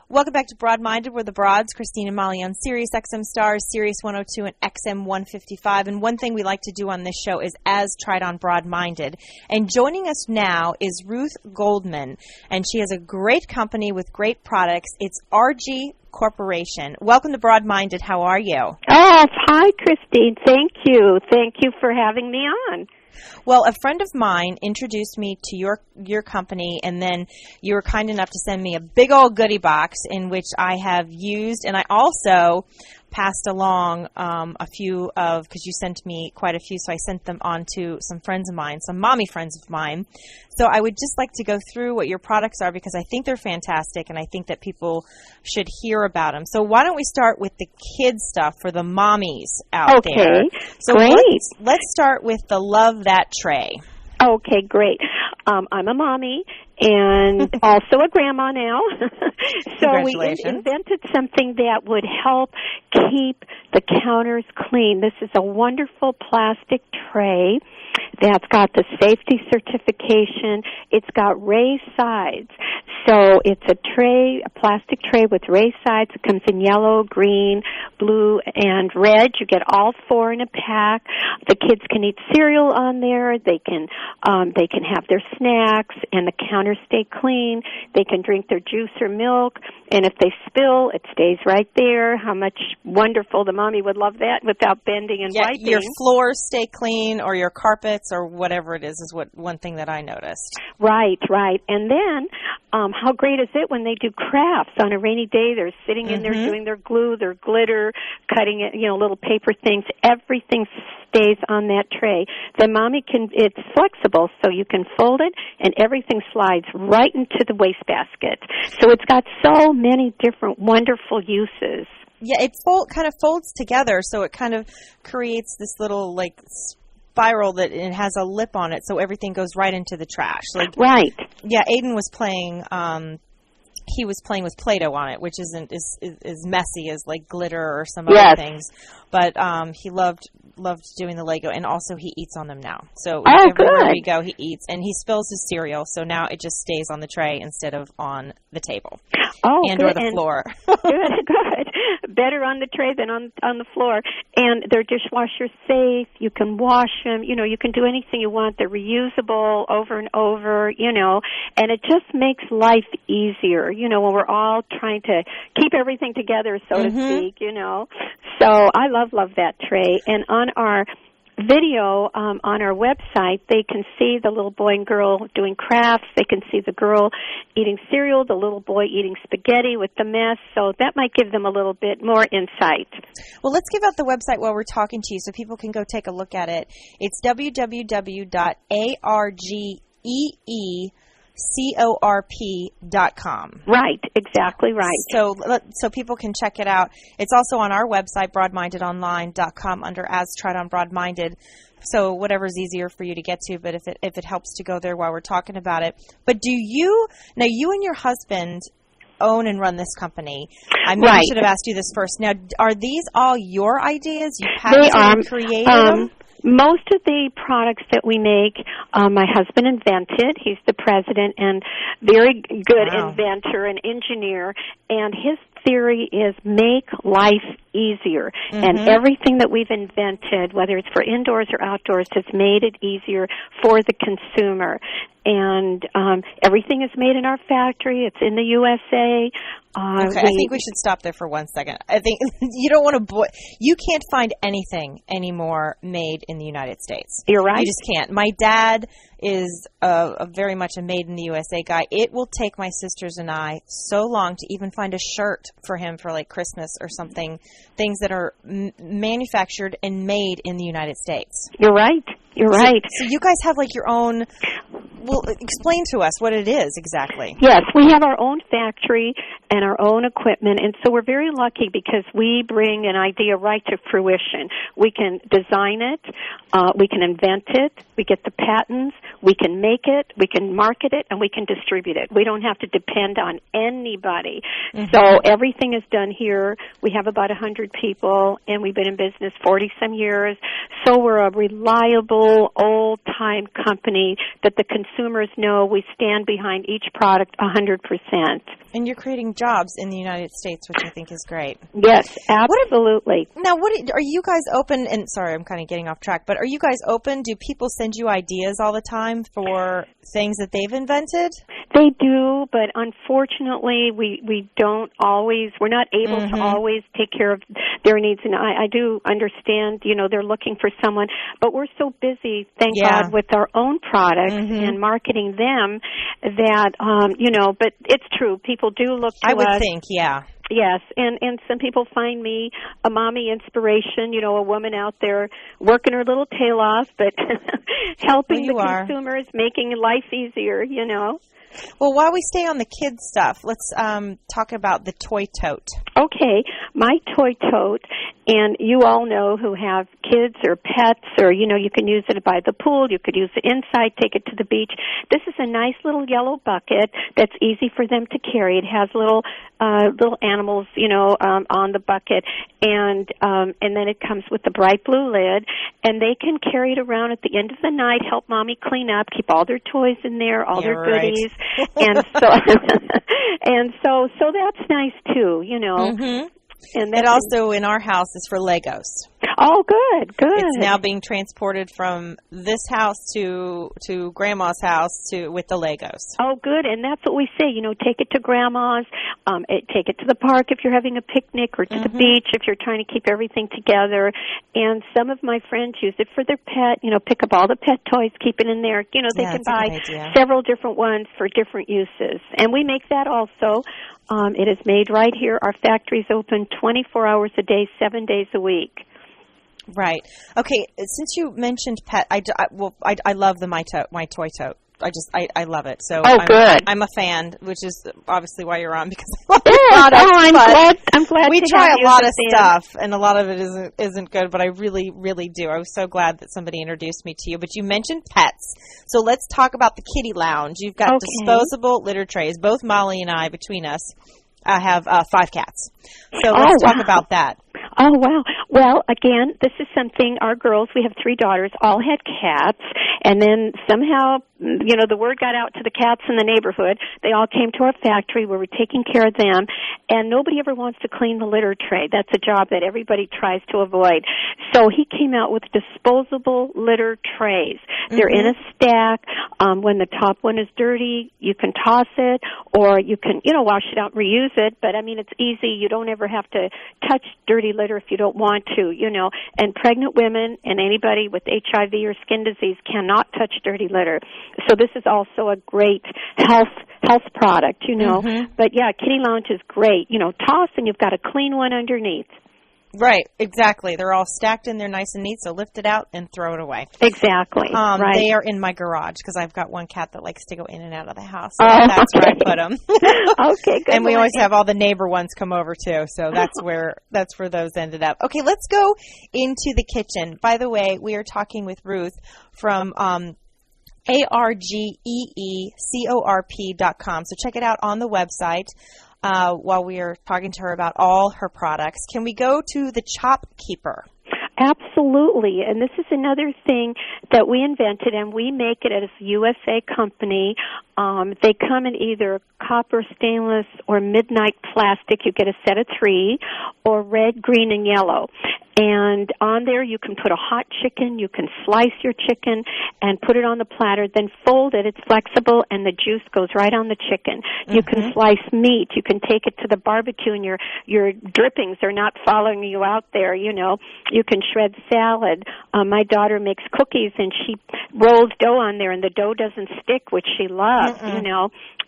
Welcome back to Broad-Minded. We're the Broads, Christine and Molly on Sirius XM Stars, Sirius 102 and XM 155. And one thing we like to do on this show is As Tried on Broad-Minded. And joining us now is Ruth Goldman, and she has a great company with great products. It's Argee Corporation. Welcome to Broad-Minded. How are you? Oh, hi, Christine. Thank you. Thank you for having me on. Well, a friend of mine introduced me to your company, and then you were kind enough to send me a big old goodie box in which I have used, and I also passed along a few of, because you sent me quite a few, so I sent them on to some friends of mine, some mommy friends of mine. So I would just like to go through what your products are, because I think they're fantastic, and I think that people should hear about them. So why don't we start with the kids stuff for the mommies out there? So great. Let's start with the Love That Tray. Okay, great. I'm a mommy and also a grandma now. So we invented something that would help keep the counters clean. This is a wonderful plastic tray that's got the safety certification. It's got raised sides. So it's a tray, a plastic tray with raised sides. It comes in yellow, green, blue, and red. You get all four in a pack. The kids can eat cereal on there. They can have their snacks, and the counters stay clean. They can drink their juice or milk, and if they spill, it stays right there. How much wonderful. The mommy would love that without bending and wiping. Your floors stay clean, or your carpets, or whatever it is one thing that I noticed. Right. And then, how great is it when they do crafts on a rainy day? They're sitting in there doing their glue, their glitter, cutting it, little paper things. Everything stays on that tray. The mommy it's flexible, so you can fold it, and everything slides right into the wastebasket. So it's got so many different wonderful uses. Yeah, it kind of folds together, so it kind of creates this little, spiral that it has a lip on it, so everything goes right into the trash. Right. Yeah, Aiden was playing. He was playing with Play-Doh on it, which isn't as messy as glitter or some other things. But he loved doing the Lego, and also he eats on them now. So everywhere we go, he eats, and he spills his cereal. So now it just stays on the tray instead of on the table or the floor. Good. Better on the tray than on the floor. And they're dishwasher safe. You can wash them. You can do anything you want. They're reusable over and over. And it just makes life easier. When we're all trying to keep everything together, so to speak. So I love that tray. And on our video on our website, they can see the little boy and girl doing crafts. They can see the girl eating cereal, the little boy eating spaghetti with the mess. So that might give them a little bit more insight. Well, let's give out the website while we're talking to you so people can go take a look at it. It's www.argeecorp.com. Right, exactly right. So people can check it out. It's also on our website, broadmindedonline.com, under As Tried on Broadminded. So whatever's easier for you to get to, but if it helps to go there while we're talking about it. But you and your husband own and run this company. I maybe should have asked you this first. Now, are these all your ideas? You patented created them? Most of the products that we make, my husband invented. He's the president and very good inventor and engineer. And his theory is make life easier. And everything that we've invented, whether it's for indoors or outdoors, has made it easier for the consumer. And everything is made in our factory. It's in the USA. Okay, I think we should stop there for 1 second. I think you don't want to you can't find anything anymore made in the United States. You're right. You just can't. My dad is a very much a made in the USA guy. It will take my sisters and I so long to even find a shirt for him for Christmas or something, things that are manufactured and made in the United States. You're right. You're right. So you guys have your own. Well, explain to us what it is exactly. Yes, we have our own factory and our own equipment, and so we're very lucky because we bring an idea right to fruition. We can design it, we can invent it, we get the patents, we can make it, we can market it, and we can distribute it. We don't have to depend on anybody. So everything is done here. We have about 100 people, and we've been in business 40-some years. So we're a reliable, old-time company that the consumers know we stand behind each product 100%. And you're creating jobs in the United States, which I think is great. Yes, absolutely. Are you guys open, and sorry, I'm kind of getting off track, but are you guys open? Do people send you ideas all the time for things that they've invented? They do, but unfortunately, we don't always, we're not able to always take care of their needs. And I do understand, they're looking for someone, but we're so busy, thank God, with our own products and marketing them that, but it's true. People do look to us. I would think, yeah. Yes, and some people find me a mommy inspiration, a woman out there working her little tail off, but helping the consumers, making life easier, Well, while we stay on the kids stuff, let's talk about the toy tote. Okay, my toy tote, and you all know who have kids or pets, or, you can use it by the pool, you could use it inside, take it to the beach. This is a nice little yellow bucket that's easy for them to carry. It has little animals, on the bucket, and then it comes with the bright blue lid, and they can carry it around at the end of the night, help mommy clean up, keep all their toys in there, all their goodies, and so that's nice too, And it also in our house is for Legos. Oh, good. It's now being transported from this house to Grandma's house with the Legos. Oh, good, and that's what we say. Take it to Grandma's. Take it to the park if you're having a picnic, or to the beach if you're trying to keep everything together. And some of my friends use it for their pet. Pick up all the pet toys, keep it in there. They can buy several different ones for different uses, and we make that also. It is made right here. Our factory's open 24 hours a day, 7 days a week. Right. Okay. Since you mentioned pet, I love my toy tote. I love it. So good. I'm a fan, which is obviously why you're on, because I love your products. I'm glad. We try a lot of stuff, and a lot of it isn't good, but I really, really do. I was so glad that somebody introduced me to you. But you mentioned pets, so let's talk about the kitty lounge. You've got disposable litter trays. Both Molly and I, between us, have 5 cats. So let's talk about that. Oh, wow. Well, again, this is something our girls, we have 3 daughters, all had cats, and then somehow, the word got out to the cats in the neighborhood. They all came to our factory where we're taking care of them, and nobody ever wants to clean the litter tray. That's a job that everybody tries to avoid. So he came out with disposable litter trays. They're in a stack. When the top one is dirty, you can toss it, or you can, wash it out and reuse it, but it's easy. You don't ever have to touch dirty litter if you don't want to, and pregnant women and anybody with HIV or skin disease cannot touch dirty litter. So this is also a great health product, But yeah, Kitty Lounge is great. Toss and you've got a clean one underneath. Right, exactly. They're all stacked in there nice and neat, so lift it out and throw it away. Exactly. Right. They are in my garage because I've got one cat that likes to go in and out of the house. So that's where I put them. Okay, good. And we always have all the neighbor ones come over too, so that's where those ended up. Okay, let's go into the kitchen. By the way, we are talking with Ruth from ARGEECORP.com. So check it out on the website. While we are talking to her about all her products. Can we go to the Chop Keeper? Absolutely, and this is another thing that we invented, and we make it as a USA company. They come in either copper, stainless, or midnight plastic. You get a set of 3, or red, green, and yellow. And on there you can put a hot chicken, you can slice your chicken and put it on the platter, then fold it. It's flexible, and the juice goes right on the chicken. You can slice meat. You can take it to the barbecue, and your drippings are not following you out there, You can shred salad. My daughter makes cookies, and she rolls dough on there, and the dough doesn't stick, which she loves,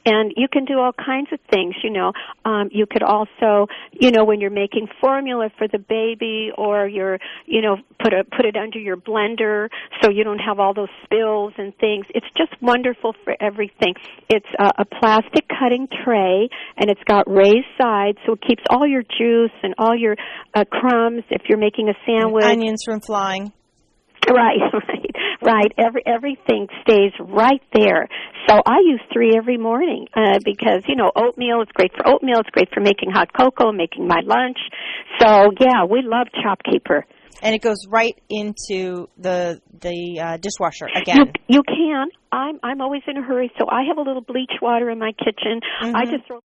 And you can do all kinds of things, You could also, when you're making formula for the baby, or you're, put it under your blender so you don't have all those spills and things. It's just wonderful for everything. It's a plastic cutting tray, and it's got raised sides, so it keeps all your juice and all your crumbs if you're making a sandwich. And onions from flying. Right. Everything stays right there. So I use 3 every morning because, oatmeal is great for oatmeal. It's great for making hot cocoa, making my lunch. So, yeah, we love Chop Keeper. And it goes right into the dishwasher again. You can. I'm always in a hurry, so I have a little bleach water in my kitchen. I just throw